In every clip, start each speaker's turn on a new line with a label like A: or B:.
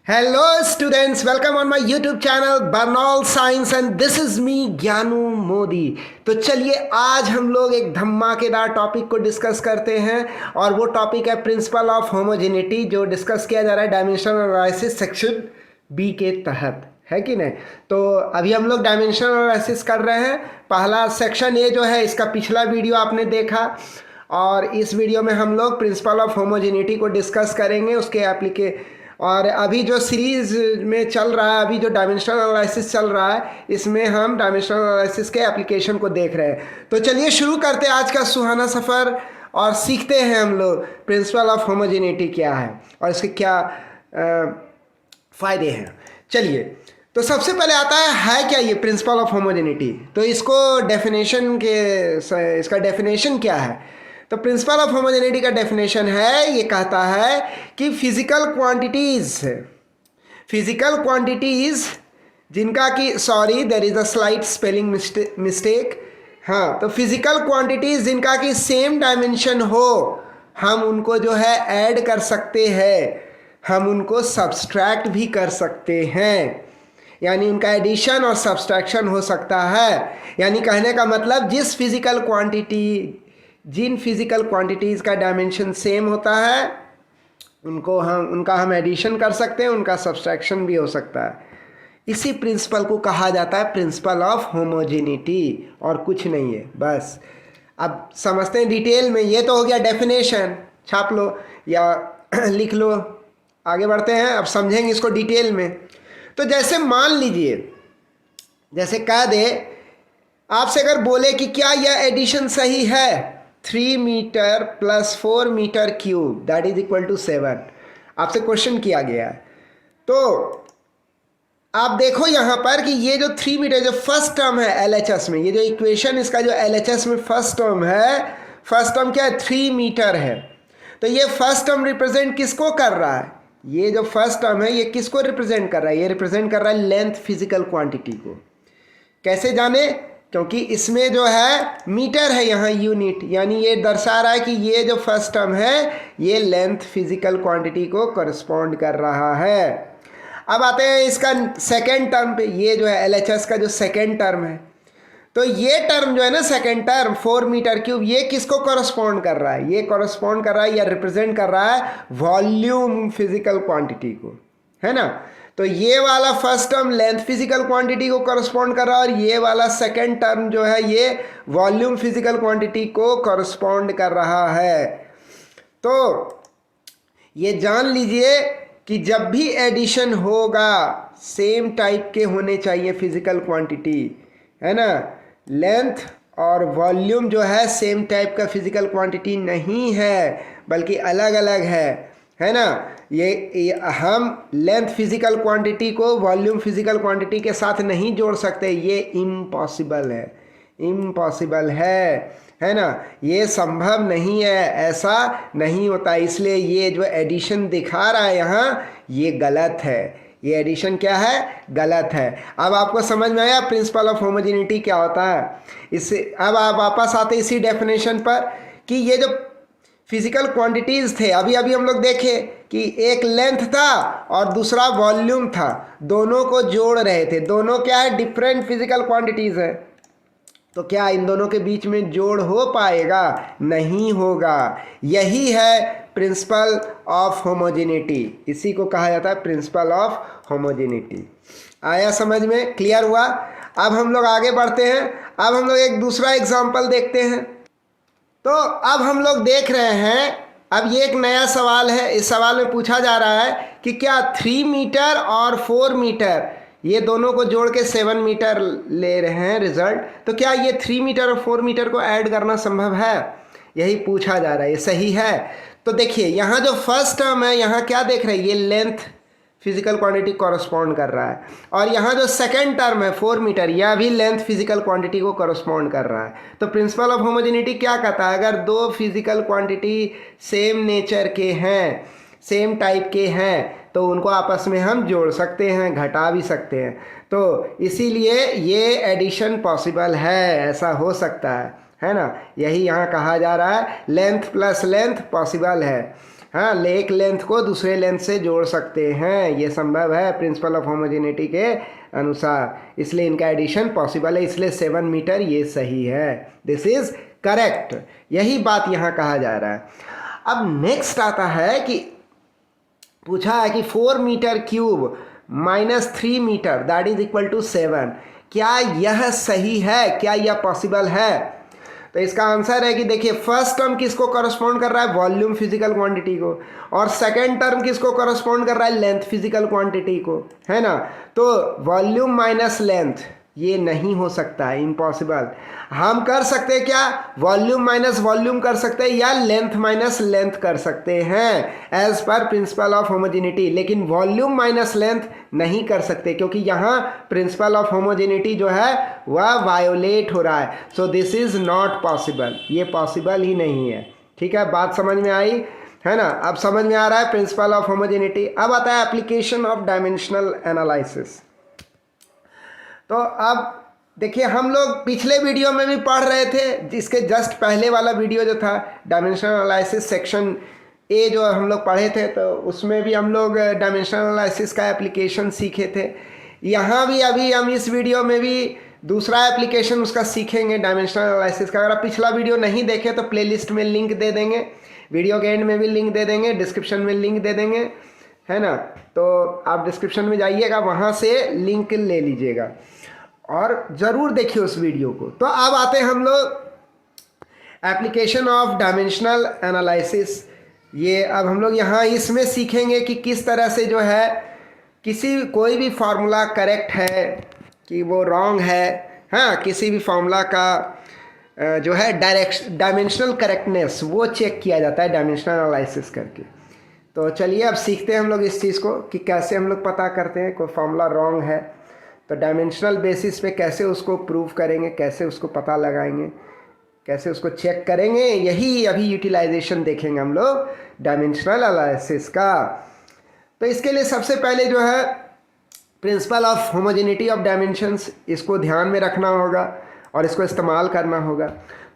A: Hello students, welcome on my YouTube channel Barnaul Science and this is me ज्ञानू मोदी। तो चलिए आज हम लोग एक धमाकेदार टॉपिक को डिस्कस करते हैं और वो टॉपिक है प्रिंसिपल ऑफ होमोजेनिटी जो डिस्कस किया जा रहा है डायमेंशनल एनालिसिस सेक्शन बी के तहत, है कि नहीं। तो अभी हम लोग डायमेंशनल एनालिसिस कर रहे हैं। पहला सेक्शन ए जो है इसका पिछला वीडियो आपने देखा और इस वीडियो में हम लोग प्रिंसिपल ऑफ होमोजेनिटी को डिस्कस करेंगे उसके और अभी जो सीरीज़ में चल रहा है, अभी जो डायमेंशनल एनालिसिस चल रहा है, इसमें हम डायमेंशनल एनालिसिस के एप्लीकेशन को देख रहे हैं। तो चलिए शुरू करते हैं आज का सुहाना सफ़र और सीखते हैं हम लोग प्रिंसिपल ऑफ होमोजेनिटी क्या है और इसके क्या फ़ायदे हैं। चलिए, तो सबसे पहले आता है क्या ये प्रिंसिपल ऑफ होमोजेनिटी। तो इसको इसका डेफिनेशन क्या है। तो प्रिंसिपल ऑफ होमोजेनिटी का डेफिनेशन है, ये कहता है कि फिजिकल क्वांटिटीज़ जिनका कि there is a slight spelling mistake. हाँ, तो फिजिकल क्वांटिटीज़ जिनका कि सेम डायमेंशन हो, हम उनको जो है ऐड कर सकते हैं, हम उनको सब्सट्रैक्ट भी कर सकते हैं, यानी उनका एडिशन और सब्सट्रैक्शन हो सकता है। यानी कहने का मतलब जिन फिजिकल क्वांटिटीज़ का डायमेंशन सेम होता है उनका हम एडिशन कर सकते हैं, उनका सब्सट्रैक्शन भी हो सकता है। इसी प्रिंसिपल को कहा जाता है प्रिंसिपल ऑफ होमोजेनिटी और कुछ नहीं है। बस अब समझते हैं डिटेल में। ये तो हो गया डेफिनेशन, छाप लो या लिख लो। आगे बढ़ते हैं, अब समझेंगे इसको डिटेल में। तो जैसे मान लीजिए, जैसे कह दे आपसे, अगर बोले कि क्या यह एडिशन सही है, 3 metre plus 4 metre cube that is equal to 7, आपसे क्वेश्चन किया गया है। तो आप देखो यहाँ पर कि ये जो 3 मीटर जो फर्स्ट टर्म है एलएचएस में, ये जो इक्वेशन इसका जो एलएचएस में फर्स्ट टर्म है, फर्स्ट टर्म क्या है, 3 मीटर है। तो ये फर्स्ट टर्म रिप्रेजेंट किसको कर रहा है, ये जो फर्स्ट टर्म है ये किसको रिप्रेजेंट कर रहा है, ये रिप्रेजेंट कर रहा है लेंथ फिजिकल क्वांटिटी को। कैसे जाने, क्योंकि इसमें जो है मीटर है यहाँ यूनिट, यानी ये दर्शा रहा है कि ये जो फर्स्ट टर्म है ये लेंथ फिजिकल क्वांटिटी को करस्पॉन्ड कर रहा है। अब आते हैं इसका सेकेंड टर्म पे, ये जो है एलएचएस का जो सेकेंड टर्म है। तो ये टर्म जो है ना, सेकेंड टर्म 4 मीटर क्यूब, ये किसको करस्पॉन्ड कर रहा है, ये करस्पॉन्ड कर रहा है या रिप्रेजेंट कर रहा है वॉल्यूम फिजिकल क्वांटिटी को, है ना। तो ये वाला first term length physical quantity को करस्पॉन्ड कर रहा है और ये वाला सेकेंड टर्म जो है ये वॉल्यूम फिजिकल क्वांटिटी को करस्पॉन्ड कर रहा है। तो ये जान लीजिए कि जब भी एडिशन होगा सेम टाइप के होने चाहिए फिजिकल क्वांटिटी, है ना। लेंथ और वॉल्यूम जो है सेम टाइप का फिजिकल क्वांटिटी नहीं है, बल्कि अलग अलग है ना। ये हम लेंथ फिजिकल क्वांटिटी को वॉल्यूम फिजिकल क्वांटिटी के साथ नहीं जोड़ सकते, ये इम्पॉसिबल है ना। ये संभव नहीं है, ऐसा नहीं होता। इसलिए ये जो एडिशन दिखा रहा है यहाँ, ये गलत है। ये एडिशन क्या है, गलत है। अब आपको समझ में आया प्रिंसिपल ऑफ होमोजेनिटी क्या होता है। इससे अब आप वापस आते इसी डेफिनेशन पर कि ये जो फिजिकल क्वांटिटीज़ थे, अभी हम लोग देखे कि एक लेंथ था और दूसरा वॉल्यूम था, दोनों को जोड़ रहे थे। दोनों क्या है, डिफरेंट फिजिकल क्वांटिटीज़ है। तो क्या इन दोनों के बीच में जोड़ हो पाएगा, नहीं होगा। यही है प्रिंसिपल ऑफ होमोजेनिटी, इसी को कहा जाता है प्रिंसिपल ऑफ होमोजेनिटी। आया समझ में, क्लियर हुआ। अब हम लोग आगे बढ़ते हैं। अब हम लोग एक दूसरा एग्जाम्पल देखते हैं। तो अब हम लोग देख रहे हैं, अब ये एक नया सवाल है। इस सवाल में पूछा जा रहा है कि क्या 3 मीटर और 4 मीटर, ये दोनों को जोड़ के 7 मीटर ले रहे हैं रिजल्ट। तो क्या ये 3 मीटर और 4 मीटर को ऐड करना संभव है, यही पूछा जा रहा है। ये सही है। तो देखिए यहाँ जो फर्स्ट टर्म है, यहाँ क्या देख रहे हैं, ये लेंथ फिजिकल क्वांटिटी कॉरस्पॉन्ड कर रहा है, और यहाँ जो सेकेंड टर्म है 4 मीटर, यह भी लेंथ फिजिकल क्वांटिटी को कॉरस्पॉन्ड कर रहा है। तो प्रिंसिपल ऑफ होमोजेनिटी क्या कहता है, अगर दो फिजिकल क्वांटिटी सेम नेचर के हैं, सेम टाइप के हैं, तो उनको आपस में हम जोड़ सकते हैं, घटा भी सकते हैं। तो इसीलिए ये एडिशन पॉसिबल है, ऐसा हो सकता है ना। यही यहाँ कहा जा रहा है, लेंथ प्लस लेंथ पॉसिबल है। हाँ, एक लेंथ को दूसरे लेंथ से जोड़ सकते हैं, ये संभव है प्रिंसिपल ऑफ होमोजेनिटी के अनुसार, इसलिए इनका एडिशन पॉसिबल है, इसलिए 7 मीटर ये सही है, दिस इज करेक्ट। यही बात यहाँ कहा जा रहा है। अब नेक्स्ट आता है कि पूछा है कि 4 metre cube minus 3 metre that is equal to 7, क्या यह सही है, क्या यह पॉसिबल है? तो इसका आंसर है कि देखिए, फर्स्ट टर्म किसको करस्पॉन्ड कर रहा है, वॉल्यूम फिजिकल क्वांटिटी को, और सेकंड टर्म किसको करस्पॉन्ड कर रहा है, लेंथ फिजिकल क्वांटिटी को, है ना। तो वॉल्यूम माइनस लेंथ ये नहीं हो सकता है, इम्पॉसिबल। हम कर सकते हैं क्या, वॉल्यूम माइनस वॉल्यूम कर सकते हैं या लेंथ माइनस लेंथ कर सकते हैं as per principle of homogeneity, लेकिन वॉल्यूम माइनस लेंथ नहीं कर सकते, क्योंकि यहाँ प्रिंसिपल ऑफ होमोजेनिटी जो है वह वायोलेट हो रहा है। So this is not possible, ये पॉसिबल ही नहीं है। ठीक है, बात समझ में आई है ना। अब समझ में आ रहा है प्रिंसिपल ऑफ होमोजेनिटी। अब आता है एप्लीकेशन ऑफ डायमेंशनल एनालिसिस। तो अब देखिए, हम लोग पिछले वीडियो में भी पढ़ रहे थे, जिसके जस्ट पहले वाला वीडियो जो था डायमेंशनल एनालिसिस सेक्शन ए जो हम लोग पढ़े थे, तो उसमें भी हम लोग डायमेंशनल एनालिसिस का एप्लीकेशन सीखे थे। यहाँ भी अभी हम इस वीडियो में भी दूसरा एप्लीकेशन उसका सीखेंगे डायमेंशनल एनालिसिस का। अगर आप पिछला वीडियो नहीं देखे तो प्लेलिस्ट में लिंक दे देंगे, वीडियो के एंड में भी लिंक दे देंगे, डिस्क्रिप्शन में लिंक दे देंगे, है ना। तो आप डिस्क्रिप्शन में जाइएगा, वहाँ से लिंक ले लीजिएगा और ज़रूर देखिए उस वीडियो को। तो अब आते हैं हम लोग एप्लीकेशन ऑफ डायमेंशनल एनालिसिस। ये अब हम लोग यहाँ इसमें सीखेंगे कि किस तरह से जो है कोई भी फार्मूला करेक्ट है कि वो रॉन्ग है, हाँ, किसी भी फार्मूला का जो है डायमेंशनल करेक्टनेस वो चेक किया जाता है डायमेंशनल एनालिसिस करके। तो चलिए अब सीखते हैं हम लोग इस चीज़ को कि कैसे हम लोग पता करते हैं कोई फार्मूला रॉन्ग है, तो डायमेंशनल बेसिस पे कैसे उसको प्रूव करेंगे, कैसे उसको पता लगाएंगे, कैसे उसको चेक करेंगे, यही अभी यूटिलाइजेशन देखेंगे हम लोग डायमेंशनल एनालिसिस का। तो इसके लिए सबसे पहले जो है principal of homogeneity of dimensions, इसको ध्यान में रखना होगा और इसको इस्तेमाल करना होगा।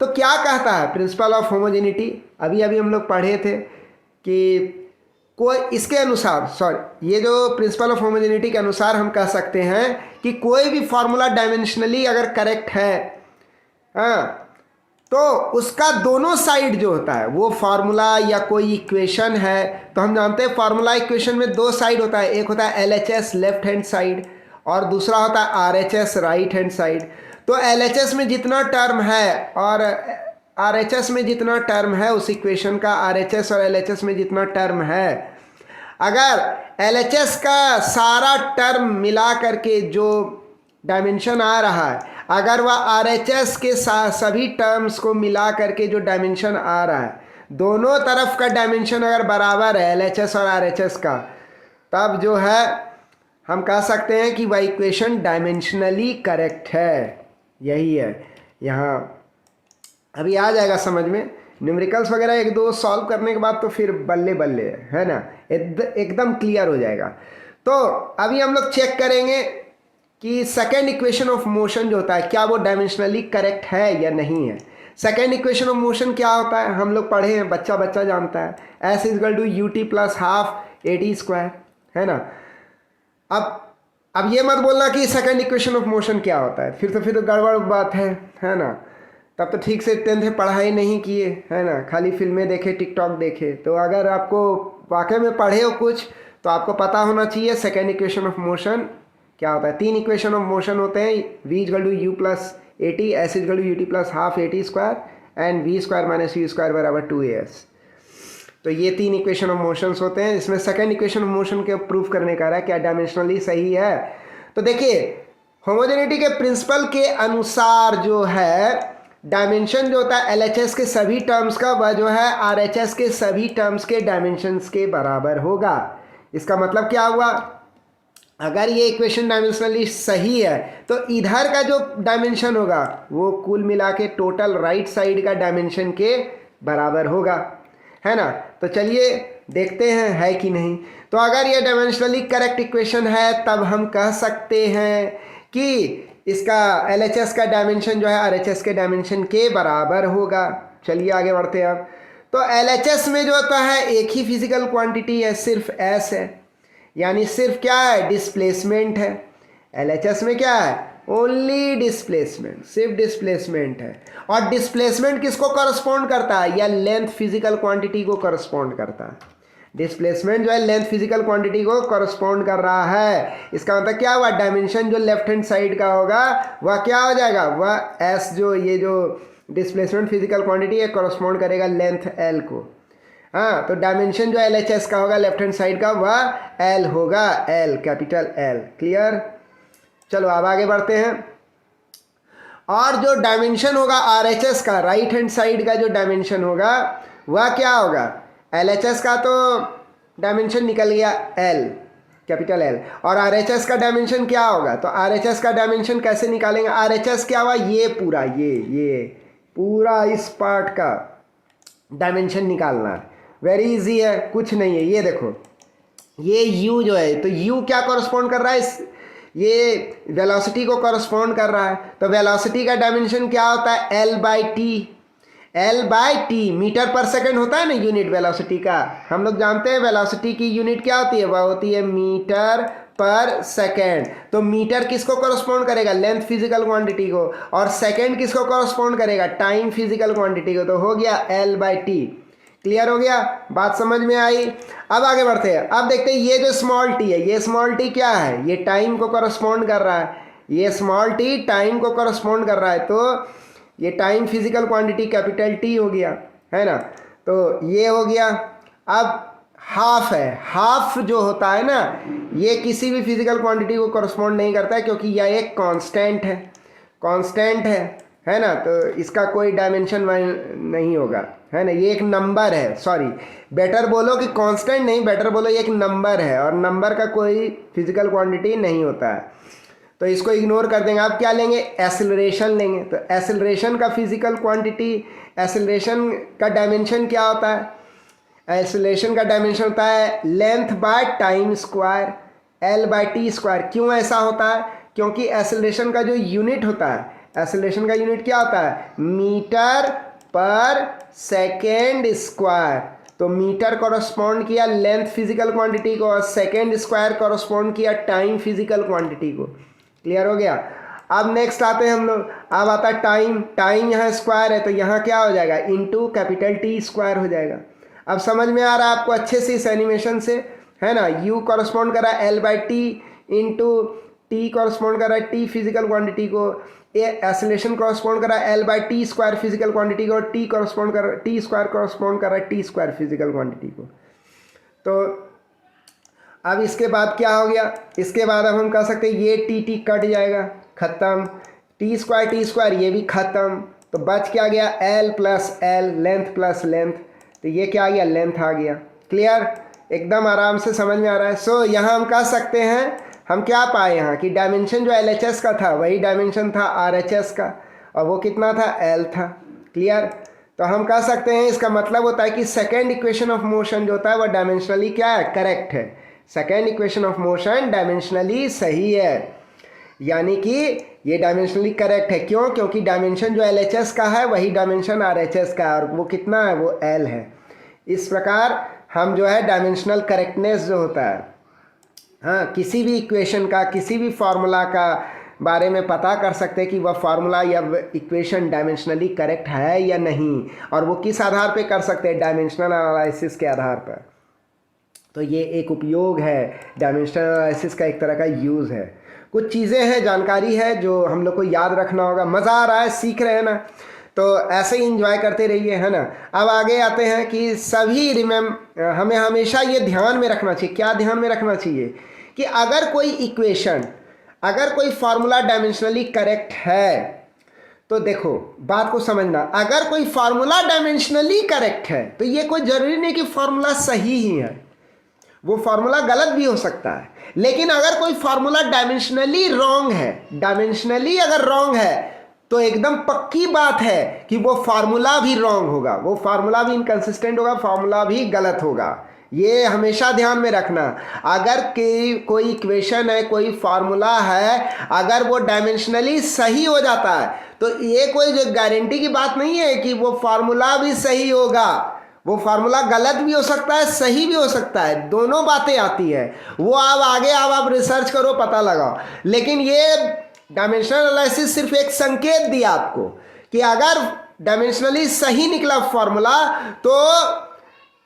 A: तो क्या कहता है प्रिंसिपल ऑफ होमोजेनिटी, अभी अभी हम लोग पढ़े थे कि कोई इसके अनुसार ये जो प्रिंसिपल ऑफ होमोजेनिटी के अनुसार हम कह सकते हैं कि कोई भी फार्मूला डायमेंशनली अगर करेक्ट है, हाँ, तो उसका दोनों साइड जो होता है वो फार्मूला या कोई इक्वेशन है, तो हम जानते हैं फार्मूला इक्वेशन में दो साइड होता है, एक होता है LHS लेफ्ट हैंड साइड और दूसरा होता है RHS राइट हैंड साइड। तो LHS में जितना टर्म है और RHS में जितना टर्म है उस इक्वेशन का, RHS और LHS में जितना टर्म है, अगर LHS का सारा टर्म मिला करके जो डायमेंशन आ रहा है, अगर वह RHS के सभी टर्म्स को मिला करके जो डायमेंशन आ रहा है, दोनों तरफ का डायमेंशन अगर बराबर है LHS और RHS का, तब जो है हम कह सकते हैं कि वह इक्वेशन डायमेंशनली करेक्ट है। यही है, यहाँ अभी आ जाएगा समझ में। न्यूमेरिकल्स वगैरह एक दो सॉल्व करने के बाद तो फिर बल्ले बल्ले है ना, एकदम क्लियर हो जाएगा। तो अभी हम लोग चेक करेंगे कि सेकेंड इक्वेशन ऑफ मोशन जो होता है, क्या वो डायमेंशनली करेक्ट है या नहीं है। सेकेंड इक्वेशन ऑफ मोशन क्या होता है, हम लोग पढ़े हैं, बच्चा बच्चा जानता है, S = UT + ½ AT², है ना। अब ये मत बोलना कि सेकेंड इक्वेशन ऑफ मोशन क्या होता है, फिर तो गड़बड़ बात है ना। तब तो ठीक से 10th पढ़ाई नहीं किए, है ना, खाली फिल्में देखे, टिकटॉक देखे। तो अगर आपको वाकई में पढ़े हो कुछ, तो आपको पता होना चाहिए सेकेंड इक्वेशन ऑफ मोशन क्या होता है। 3 इक्वेशन ऑफ मोशन होते हैं, V = U + AT, S = UT + ½ AT² and V² - U² = 2AS। तो ये 3 इक्वेशन ऑफ मोशंस होते हैं। इसमें सेकेंड इक्वेशन ऑफ मोशन के प्रूफ करने का है क्या डायमेंशनली सही है। तो देखिए, होमोजेनिटी के प्रिंसिपल के अनुसार जो है डायमेंशन जो होता है LHS के सभी टर्म्स का, वह जो है RHS के सभी टर्म्स के डायमेंशंस के बराबर होगा। इसका मतलब क्या हुआ, अगर ये इक्वेशन डायमेंशनली सही है तो इधर का जो डायमेंशन होगा वो कुल मिला के टोटल राइट साइड का डायमेंशन के बराबर होगा, है ना। तो चलिए देखते हैं है कि नहीं। तो अगर ये डायमेंशनली करेक्ट इक्वेशन है, तब हम कह सकते हैं कि इसका LHS का डायमेंशन जो है RHS के डायमेंशन के बराबर होगा। चलिए आगे बढ़ते हैं अब। तो LHS में जो होता है एक ही फिजिकल क्वांटिटी है, सिर्फ S है, यानी सिर्फ क्या है, डिस्प्लेसमेंट है। LHS में क्या है, ओनली डिस्प्लेसमेंट, सिर्फ डिस्प्लेसमेंट है। और डिस्प्लेसमेंट किसको करस्पॉन्ड करता है, या लेंथ फिजिकल क्वांटिटी को करस्पॉन्ड करता है। डिस्प्लेसमेंट जो है लेंथ फिजिकल क्वांटिटी को करस्पॉन्ड कर रहा है। इसका मतलब क्या हुआ, डायमेंशन जो लेफ्ट हैंड साइड का होगा वह क्या हो जाएगा, वह S जो ये जो डिस्प्लेसमेंट फिजिकल क्वांटिटी है करस्पॉन्ड करेगा लेंथ L को। हाँ, तो डायमेंशन जो LHS का होगा लेफ्ट हैंड साइड का वह L होगा, L, कैपिटल L। क्लियर। चलो अब आगे बढ़ते हैं। और जो डायमेंशन होगा RHS का, राइट हैंड साइड का जो डायमेंशन होगा वह क्या होगा, LHS का तो डायमेंशन निकल गया L, कैपिटल L, और RHS का डायमेंशन क्या होगा, तो RHS का डायमेंशन कैसे निकालेंगे, RHS क्या हुआ, ये पूरा ये पूरा इस पार्ट का डायमेंशन निकालना है। वेरी इजी है, कुछ नहीं है। ये देखो, ये U जो है, तो U क्या कॉरस्पॉन्ड कर रहा है, ये वेलोसिटी को कॉरस्पॉन्ड कर रहा है। तो वेलोसिटी का डायमेंशन क्या होता है, L/T, मीटर पर सेकंड होता है ना यूनिट वेलोसिटी का। हम लोग जानते हैं वेलोसिटी की यूनिट क्या होती है, वह होती है मीटर पर सेकेंड। तो मीटर किसको कॉरस्पॉन्ड करेगा, लेंथ फिजिकल क्वांटिटी को, और सेकेंड किसको कॉरस्पॉन्ड करेगा, टाइम फिजिकल क्वांटिटी को। तो हो गया L/T। क्लियर हो गया, बात समझ में आई। अब आगे बढ़ते हैं। अब देखते हैं ये जो स्मॉल t है, ये स्मॉल t क्या है, ये टाइम को कॉरस्पॉन्ड कर रहा है। ये स्मॉल t टाइम को कॉरस्पॉन्ड कर रहा है, तो ये time physical quantity capital T हो गया, है ना। तो ये हो गया। अब हाफ है, हाफ जो होता है ना, ये किसी भी फिजिकल क्वांटिटी को कॉरस्पॉन्ड नहीं करता है, क्योंकि यह एक कांस्टेंट है ना। तो इसका कोई डायमेंशन नहीं होगा, है ना। ये एक नंबर है, सॉरी, बेटर बोलो कि कांस्टेंट नहीं, बेटर बोलो ये एक नंबर है, और नंबर का कोई फिजिकल क्वांटिटी नहीं होता है, तो इसको इग्नोर कर देंगे। आप क्या लेंगे, एसेलरेशन लेंगे। तो एसेलरेशन का फिजिकल क्वांटिटी, एसेलरेशन का डायमेंशन क्या होता है, एसेलरेशन का डायमेंशन होता है length by time square, L/T²। क्यों ऐसा होता है, क्योंकि एसेलरेशन का जो यूनिट होता है, एसेलरेशन का यूनिट क्या होता है, मीटर पर सेकेंड स्क्वायर। तो मीटर कॉरस्पॉन्ड किया लेंथ फिजिकल क्वांटिटी को, और सेकेंड स्क्वायर कॉरस्पॉन्ड किया टाइम फिजिकल क्वांटिटी को। क्लियर हो गया। अब नेक्स्ट आते हैं हम लोग, अब आता है टाइम। टाइम यहाँ स्क्वायर है, तो यहाँ क्या हो जाएगा, इंटू कैपिटल T² हो जाएगा। अब समझ में आ रहा है आपको अच्छे से इस एनिमेशन से, है ना। U कॉरस्पॉन्ड कर रहा है L/T, इंटू T कॉरस्पॉन्ड कर रहा है T फिजिकल क्वांटिटी को, एसेलेरेशन कॉरस्पॉन्ड कर रहा है L/T² फिजिकल क्वांटिटी को, और T कॉरस्पॉन्ड कर रहा है T² कॉरस्पॉन्ड कर रहा है T² फिजिकल क्वांटिटी को। तो अब इसके बाद क्या हो गया, इसके बाद अब हम कह सकते हैं ये T कट जाएगा, खत्म, T² ये भी खत्म। तो बच क्या गया, L+L, लेंथ प्लस लेंथ। तो ये क्या आ गया, लेंथ आ गया। क्लियर, एकदम आराम से समझ में आ रहा है। सो यहाँ हम कह सकते हैं, हम क्या पाए यहाँ कि डायमेंशन जो LHS का था वही डायमेंशन था RHS का, और वो कितना था, L था। क्लियर, तो हम कह सकते हैं इसका मतलब होता है कि सेकेंड इक्वेशन ऑफ मोशन जो होता है वह डायमेंशनली क्या है, करेक्ट है। Second equation of motion dimensionally सही है, यानी कि ये डायमेंशनली करेक्ट है। क्यों, क्योंकि डायमेंशन जो LHS का है वही डायमेंशन RHS का है, और वो कितना है, वो L है। इस प्रकार हम जो है डायमेंशनल करेक्टनेस जो होता है, हाँ, किसी भी इक्वेशन का, किसी भी फार्मूला का बारे में पता कर सकते हैं कि वह फार्मूला या इक्वेशन डायमेंशनली करेक्ट है या नहीं, और वो किस आधार पे कर सकते हैं, डायमेंशनल एनालिसिस के आधार पर। तो ये एक उपयोग है, डायमेंशनल एनालिसिस का एक तरह का यूज़ है। कुछ चीज़ें हैं, जानकारी है जो हम लोग को याद रखना होगा। मज़ा आ रहा है, सीख रहे हैं ना, तो ऐसे ही इंजॉय करते रहिए, है ना। अब आगे आते हैं कि सभी हमें हमेशा ये ध्यान में रखना चाहिए, क्या ध्यान में रखना चाहिए, कि अगर कोई इक्वेशन, अगर कोई फार्मूला डायमेंशनली करेक्ट है, तो देखो बात को समझना, अगर कोई फार्मूला डायमेंशनली करेक्ट है तो ये कोई ज़रूरी नहीं कि फार्मूला सही ही है, वो फार्मूला गलत भी हो सकता है। लेकिन अगर कोई फार्मूला डायमेंशनली रॉन्ग है, डायमेंशनली अगर रॉन्ग है, तो एकदम पक्की बात है कि वो फार्मूला भी रॉन्ग होगा, वो फार्मूला भी इनकंसिस्टेंट होगा, फार्मूला भी गलत होगा। ये हमेशा ध्यान में रखना। अगर कोई इक्वेशन है, कोई फार्मूला है, अगर वो डायमेंशनली सही हो जाता है, तो ये कोई जो गारंटी की बात नहीं है कि वो फार्मूला भी सही होगा, वो फार्मूला गलत भी हो सकता है, सही भी हो सकता है, दोनों बातें आती है। वो आप रिसर्च करो, पता लगाओ। लेकिन ये डायमेंशनल एनालिसिस सिर्फ एक संकेत दिया आपको कि अगर डायमेंशनली सही निकला फार्मूला तो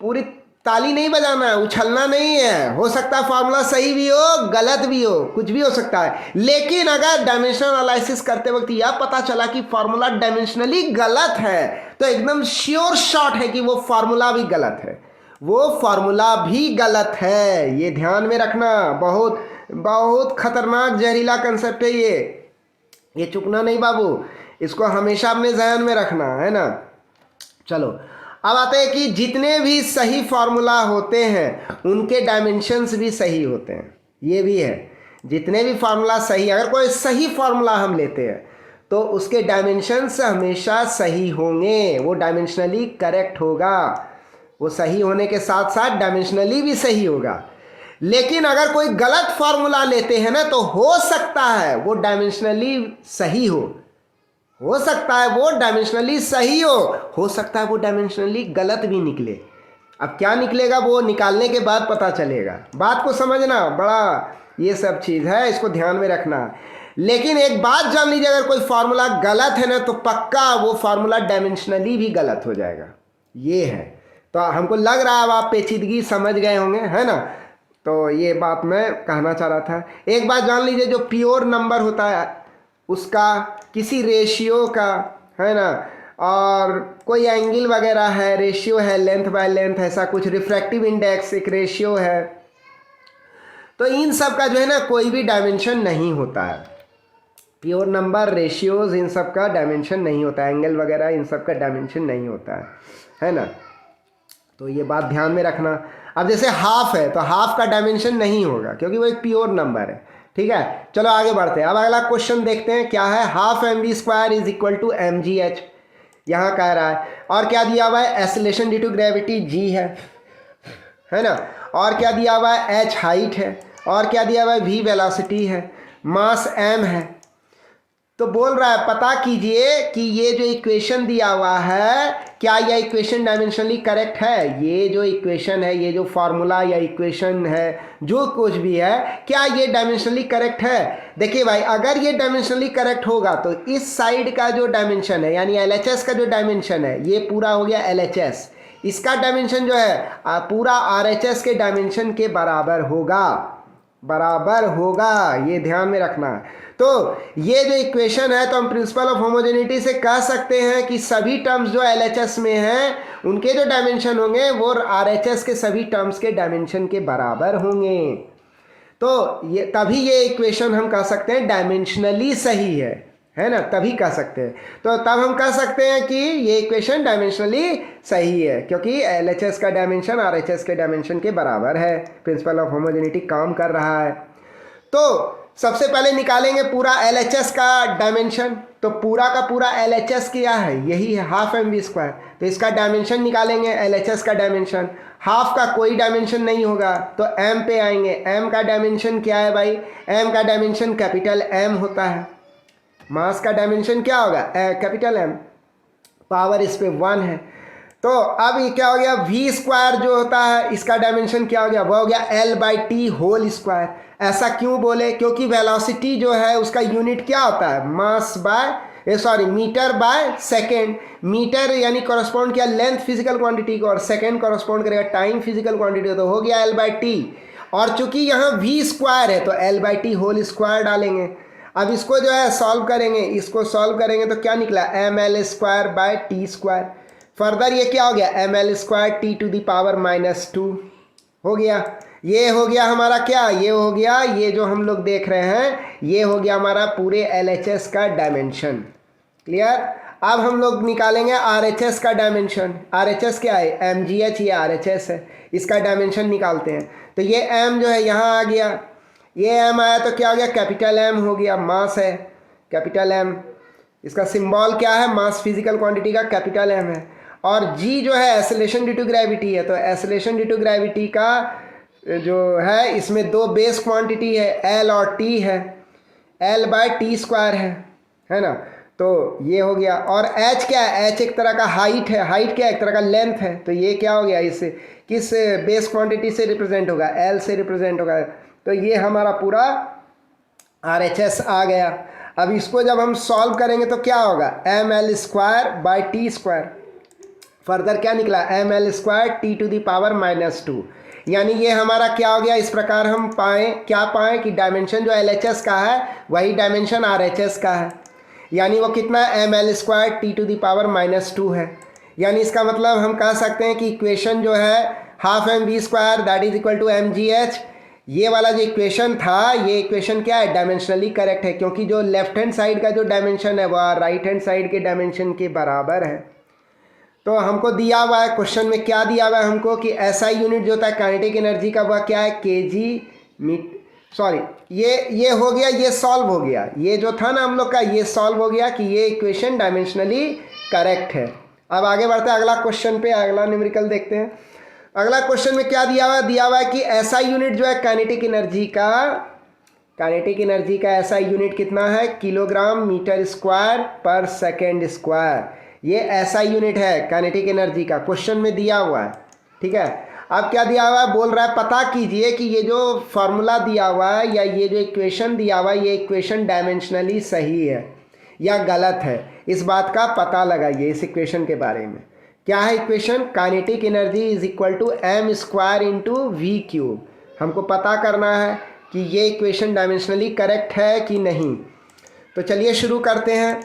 A: पूरी ताली नहीं बजाना है, उछलना नहीं है। हो सकता है फार्मूला सही भी हो, गलत भी हो, कुछ भी हो सकता है। लेकिन अगर डायमेंशनल एनालिसिस करते वक्त यह पता चला कि फार्मूला डायमेंशनली गलत है तो एकदम श्योर शॉट है कि वो फार्मूला भी गलत है, वो फार्मूला भी गलत है। ये ध्यान में रखना, बहुत बहुत खतरनाक जहरीला कंसेप्ट है ये चुकना नहीं बाबू, इसको हमेशा अपने ज़हन में रखना है ना। चलो अब आते हैं कि जितने भी सही फार्मूला होते हैं उनके डायमेंशंस भी सही होते हैं। ये भी है, जितने भी फार्मूला सही, अगर कोई सही फार्मूला हम लेते हैं तो उसके डायमेंशंस हमेशा सही होंगे, वो डायमेंशनली करेक्ट होगा, वो सही होने के साथ साथ डायमेंशनली भी सही होगा। लेकिन अगर कोई गलत फार्मूला लेते हैं ना तो हो सकता है वो डायमेंशनली सही हो सकता है वो डायमेंशनली सही हो सकता है वो डायमेंशनली गलत भी निकले। अब क्या निकलेगा वो निकालने के बाद पता चलेगा। बात को समझना, बड़ा ये सब चीज़ है, इसको ध्यान में रखना। लेकिन एक बात जान लीजिए, अगर कोई फार्मूला गलत है ना तो पक्का वो फार्मूला डायमेंशनली भी गलत हो जाएगा। ये है, तो हमको लग रहा है अब आप पेचीदगी समझ गए होंगे, है ना। तो ये बात मैं कहना चाह रहा था। एक बात जान लीजिए, जो प्योर नंबर होता है उसका किसी रेशियो का, है ना, और कोई एंगल वगैरह है, रेशियो है, लेंथ बाय लेंथ, ऐसा कुछ, रिफ्रैक्टिव इंडेक्स एक रेशियो है, तो इन सब का जो है ना कोई भी डायमेंशन नहीं होता है। प्योर नंबर, रेशियोज, इन सब का डायमेंशन नहीं होता है, एंगल वगैरह इन सब का डायमेंशन नहीं होता है ना। तो ये बात ध्यान में रखना। अब जैसे हाफ है तो हाफ का डायमेंशन नहीं होगा क्योंकि वो एक प्योर नंबर है, ठीक है। चलो आगे बढ़ते हैं। अब अगला क्वेश्चन देखते हैं क्या है। Half mv² is equal to mgh यहाँ कह रहा है, और क्या दिया हुआ है, acceleration due to gravity g है ना, और क्या दिया हुआ है, h हाइट है, और क्या दिया हुआ है, v वेलोसिटी है, मास m है। तो बोल रहा है पता कीजिए कि ये जो इक्वेशन दिया हुआ है क्या यह इक्वेशन डायमेंशनली करेक्ट है। ये जो इक्वेशन है, ये जो फार्मूला या इक्वेशन है, जो कुछ भी है, क्या ये डायमेंशनली करेक्ट है। देखिए भाई, अगर ये डायमेंशनली करेक्ट होगा तो इस साइड का जो डायमेंशन है यानी LHS का जो डायमेंशन है, ये पूरा हो गया LHS, इसका डायमेंशन जो है पूरा RHS के डायमेंशन के बराबर होगा, ये ध्यान में रखना है। तो ये जो इक्वेशन है तो हम प्रिंसिपल ऑफ होमोजेनिटी से कह सकते हैं कि सभी टर्म्स जो LHS में हैं उनके जो डायमेंशन होंगे वो RHS के सभी टर्म्स के डायमेंशन के बराबर होंगे। तो ये तभी ये इक्वेशन हम कह सकते हैं डायमेंशनली सही है ना, तभी कह सकते हैं। तो तब हम कह सकते हैं कि ये इक्वेशन डायमेंशनली सही है क्योंकि LHS का डायमेंशन RHS के डायमेंशन के बराबर है, प्रिंसिपल ऑफ होमोजेनिटी काम कर रहा है। तो सबसे पहले निकालेंगे पूरा LHS का डायमेंशन। तो पूरा का पूरा LHS क्या है, यही है हाफ mv²। तो इसका डायमेंशन निकालेंगे, LHS का डायमेंशन। हाफ का कोई डायमेंशन नहीं होगा तो m पे आएंगे। m का डायमेंशन क्या है भाई, m का डायमेंशन कैपिटल M होता है। मास का डायमेंशन क्या होगा, कैपिटल M, पावर इस पे 1 है। तो अब ये क्या हो गया, v² जो होता है इसका डायमेंशन क्या हो गया, वो हो गया L/T²। ऐसा क्यों बोले, क्योंकि वेलोसिटी जो है उसका यूनिट क्या होता है, मीटर बाय सेकेंड। मीटर यानी कॉरस्पॉन्ड किया लेंथ फिजिकल क्वांटिटी को, और सेकेंड कॉरस्पॉन्ड करेगा टाइम फिजिकल क्वांटिटी, तो हो गया L/T। और चूंकि यहाँ v² है तो L/T² डालेंगे। अब इसको जो है सॉल्व करेंगे, इसको सॉल्व करेंगे तो क्या निकला, mL²/T²। फर्दर ये क्या हो गया, mL² T⁻⁻² हो गया। ये हो गया हमारा क्या, ये हो गया, ये जो हम लोग देख रहे हैं ये हो गया हमारा पूरे LHS का डायमेंशन। क्लियर। अब हम लोग निकालेंगे RHS का डायमेंशन। RHS क्या है, mgh, ये RHS है, इसका डायमेंशन निकालते हैं। तो ये m जो है यहाँ आ गया, ये m आया तो क्या हो गया, कैपिटल M हो गया, मास है कैपिटल M, इसका सिंबल क्या है, मास फिजिकल क्वांटिटी का कैपिटल M है। और g जो है एक्सेलरेशन ड्यू टू ग्रेविटी है, तो एक्सेलरेशन ड्यू टू ग्रेविटी का जो है इसमें दो बेस क्वांटिटी है L और T है, L/T² है ना। तो ये हो गया। और h क्या है, h एक तरह का हाइट है, हाइट क्या है, एक तरह का लेंथ है, तो ये क्या हो गया, इससे किस बेस क्वांटिटी से रिप्रेजेंट होगा, l से रिप्रेजेंट होगा। तो ये हमारा पूरा RHS आ गया। अब इसको जब हम सॉल्व करेंगे तो क्या होगा, ml square by T square, further क्या निकला, ml square T to the power -2, यानी ये हमारा क्या हो गया। इस प्रकार हम क्या पाएँ कि डायमेंशन जो LHS का है वही डायमेंशन RHS का है, यानी वो कितना, ml square T to the power -2 है। यानी इसका मतलब हम कह सकते हैं कि इक्वेशन जो है half mv square that is equal to mgh, ये वाला जो इक्वेशन था, ये इक्वेशन क्या है, डायमेंशनली करेक्ट है, क्योंकि जो लेफ्ट हैंड साइड का जो डायमेंशन है वह राइट हैंड साइड के डायमेंशन के बराबर है। तो हमको दिया हुआ है क्वेश्चन में, क्या दिया हुआ है हमको कि SI यूनिट जो होता है काइनेटिक एनर्जी का, वह क्या है, ये हो गया, ये सॉल्व हो गया, ये जो था ना हम लोग का, ये सॉल्व हो गया कि ये इक्वेशन डायमेंशनली करेक्ट है। अब आगे बढ़ते हैं अगला क्वेश्चन पे, अगला न्यूमेरिकल देखते हैं। अगला क्वेश्चन में क्या दिया हुआ है कि SI यूनिट जो है काइनेटिक एनर्जी का SI यूनिट कितना है, किलोग्राम मीटर स्क्वायर पर सेकेंड स्क्वायर, ये SI यूनिट है काइनेटिक एनर्जी का, क्वेश्चन में दिया हुआ है। ठीक है, अब क्या दिया हुआ है, बोल रहा है पता कीजिए कि ये जो फॉर्मूला दिया हुआ है या ये जो इक्वेशन दिया हुआ है, ये इक्वेशन डायमेंशनली सही है या गलत है, इस बात का पता लगाइए। इस इक्वेशन के बारे में क्या है equation, kinetic energy is equal to m square into V cube. हमको पता करना है कि ये इक्वेशन डायमेंशनली करेक्ट है कि नहीं। तो चलिए शुरू करते हैं।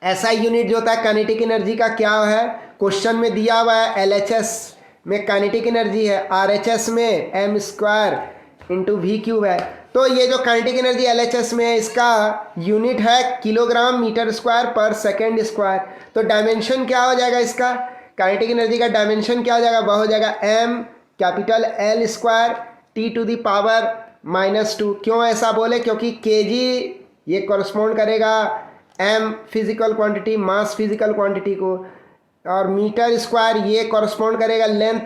A: SI यूनिट जो होता है काइनेटिक एनर्जी का क्या है, क्वेश्चन में दिया हुआ है LHS में काइनेटिक एनर्जी है, RHS में m square into V cube है। तो ये जो काइनेटिक एनर्जी LHS में है इसका यूनिट है किलोग्राम मीटर स्क्वायर पर सेकेंड स्क्वायर। तो डायमेंशन क्या हो जाएगा इसका, काइनेटिक एनर्जी का डायमेंशन क्या हो जाएगा, वह हो जाएगा m capital L square T to the power -2। क्यों ऐसा बोले, क्योंकि kg ये कॉरस्पॉन्ड करेगा m फिजिकल क्वांटिटी, मास फिजिकल क्वांटिटी को, और मीटर स्क्वायर ये कॉरस्पॉन्ड करेगा लेंथ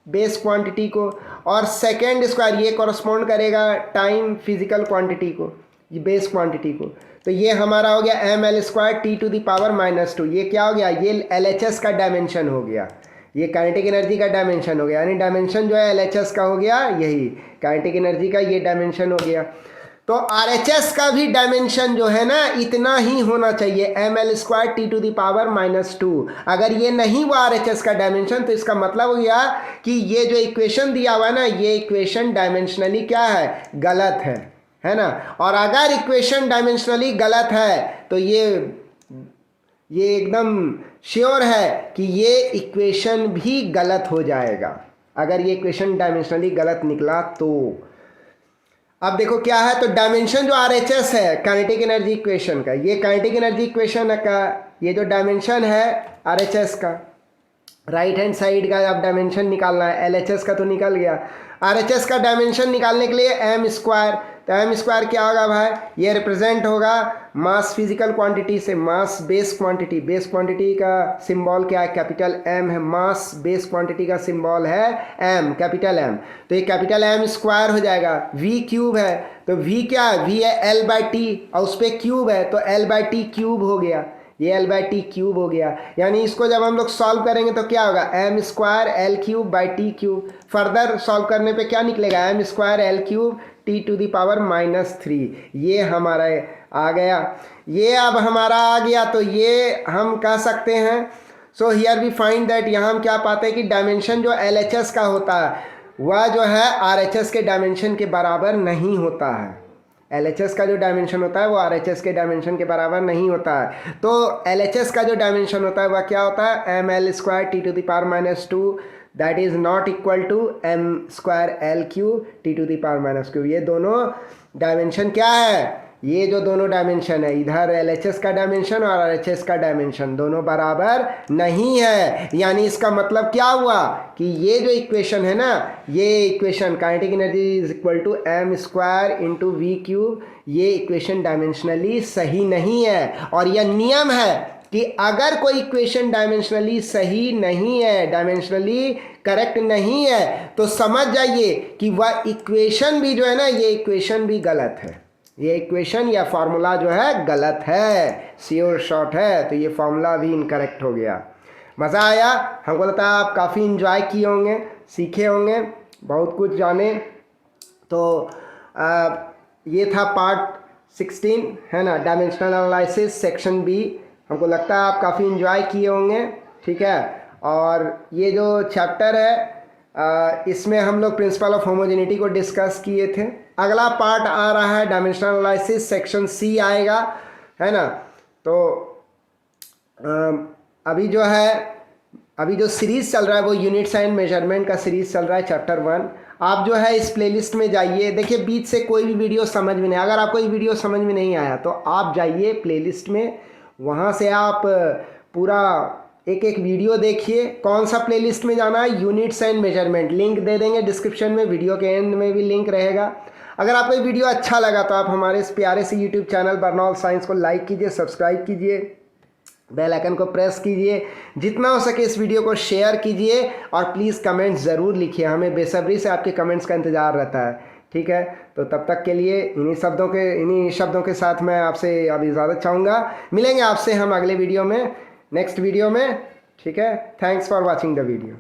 A: बेस क्वांटिटी को, और सेकेंड स्क्वायर ये कॉरस्पॉन्ड करेगा टाइम फिजिकल क्वांटिटी को, ये बेस क्वांटिटी को। तो ये हमारा हो गया ml square T to the power -2। ये क्या हो गया, ये LHS का डायमेंशन हो गया, ये काइनेटिक एनर्जी का डायमेंशन हो गया, यानी डायमेंशन जो है LHS का हो गया, यही काइनेटिक एनर्जी का ये डायमेंशन हो गया। तो RHS का भी डायमेंशन जो है ना इतना ही होना चाहिए, ml square T to the power -2। अगर ये नहीं हुआ RHS का डायमेंशन तो इसका मतलब हो गया कि ये जो इक्वेशन दिया हुआ है ना, ये इक्वेशन डायमेंशनली क्या है, गलत है ना। और अगर इक्वेशन डायमेंशनली गलत है तो ये एकदम श्योर है कि ये इक्वेशन भी गलत हो जाएगा, अगर ये इक्वेशन डायमेंशनली गलत निकला तो। अब देखो क्या है, तो डायमेंशन जो RHS है काइनेटिक एनर्जी इक्वेशन का, ये काइनेटिक एनर्जी इक्वेशन का ये जो डायमेंशन है RHS का, राइट हैंड साइड का अब डायमेंशन निकालना है, LHS का तो निकल गया, RHS का डायमेंशन निकालने के लिए m स्क्वायर, तो m स्क्वायर क्या होगा भाई, ये रिप्रेजेंट होगा मास फिजिकल क्वांटिटी से, मास बेस क्वांटिटी, बेस क्वांटिटी का सिंबल क्या है, कैपिटल M है, मास बेस क्वांटिटी का सिंबल है m, कैपिटल M। तो ये कैपिटल M स्क्वायर हो जाएगा, v क्यूब है, तो v क्या है, v है L/T और उस पर क्यूब है, तो L/T क्यूब हो गया, ये L/T क्यूब हो गया। यानी इसको जब हम लोग सॉल्व करेंगे तो क्या होगा, m square L/T cube. Further solve करने पे क्या निकलेगा, m square L³ T to the power -3, ये हमारा आ गया। ये अब हमारा आ गया तो ये हम कह सकते हैं, so here we find that, यहाँ हम क्या पाते हैं कि डायमेंशन जो LHS का होता है वह जो है RHS के डायमेंशन के बराबर नहीं होता है। LHS का जो डायमेंशन होता है वो RHS के डायमेंशन के बराबर नहीं होता है। तो LHS का जो डायमेंशन होता है वह क्या होता है, ml square T to the power -2 that is not equal to m square L³ T to the power -2। ये दोनों डायमेंशन क्या है, ये जो दोनों डायमेंशन है, इधर LHS का डायमेंशन और RHS का डायमेंशन दोनों बराबर नहीं है। यानी इसका मतलब क्या हुआ कि ये जो इक्वेशन है ना, ये equation kinetic energy is equal to m square into V cube, ये इक्वेशन डायमेंशनली सही नहीं है। और यह नियम है कि अगर कोई इक्वेशन डायमेंशनली सही नहीं है, डायमेंशनली करेक्ट नहीं है, तो समझ जाइए कि वह इक्वेशन भी जो है ना, ये इक्वेशन भी गलत है। ये इक्वेशन या फार्मूला जो है गलत है, श्योर शॉर्ट है, तो ये फार्मूला भी इनकरेक्ट हो गया। मज़ा आया? हमको लगता है आप काफ़ी इन्जॉय किए होंगे, सीखे होंगे, बहुत कुछ जाने। तो ये था पार्ट 16 है ना, डायमेंशनल एनालिसिस सेक्शन बी। हमको लगता है आप काफ़ी इन्जॉय किए होंगे, ठीक है। और ये जो चैप्टर है इसमें हम लोग प्रिंसिपल ऑफ होमोजेनिटी को डिस्कस किए थे। अगला पार्ट आ रहा है डायमेंशनल एनालिसिस सेक्शन सी आएगा, है ना। तो अभी जो सीरीज़ चल रहा है वो यूनिट्स एंड मेजरमेंट का सीरीज़ चल रहा है, चैप्टर 1। आप जो है इस प्लेलिस्ट में जाइए, देखिए बीच से कोई भी वीडियो समझ में नहीं, अगर आपको ये वीडियो समझ में नहीं आया तो आप जाइए प्लेलिस्ट में, वहाँ से आप पूरा एक एक वीडियो देखिए। कौन सा प्लेलिस्ट में जाना है? यूनिट्स एंड मेजरमेंट, लिंक दे देंगे डिस्क्रिप्शन में, वीडियो के एंड में भी लिंक रहेगा। अगर आपको ये वीडियो अच्छा लगा तो आप हमारे इस प्यारे से यूट्यूब चैनल बर्नौल साइंस को लाइक कीजिए, सब्सक्राइब कीजिए, बेल आइकन को प्रेस कीजिए, जितना हो सके इस वीडियो को शेयर कीजिए, और प्लीज़ कमेंट्स ज़रूर लिखिए, हमें बेसब्री से आपके कमेंट्स का इंतज़ार रहता है, ठीक है। तो तब तक के लिए इन्हीं शब्दों के साथ मैं आपसे अब इजाज़त चाहूँगा। मिलेंगे आपसे हम अगले वीडियो में, नेक्स्ट वीडियो में, ठीक है। Thanks for watching the video.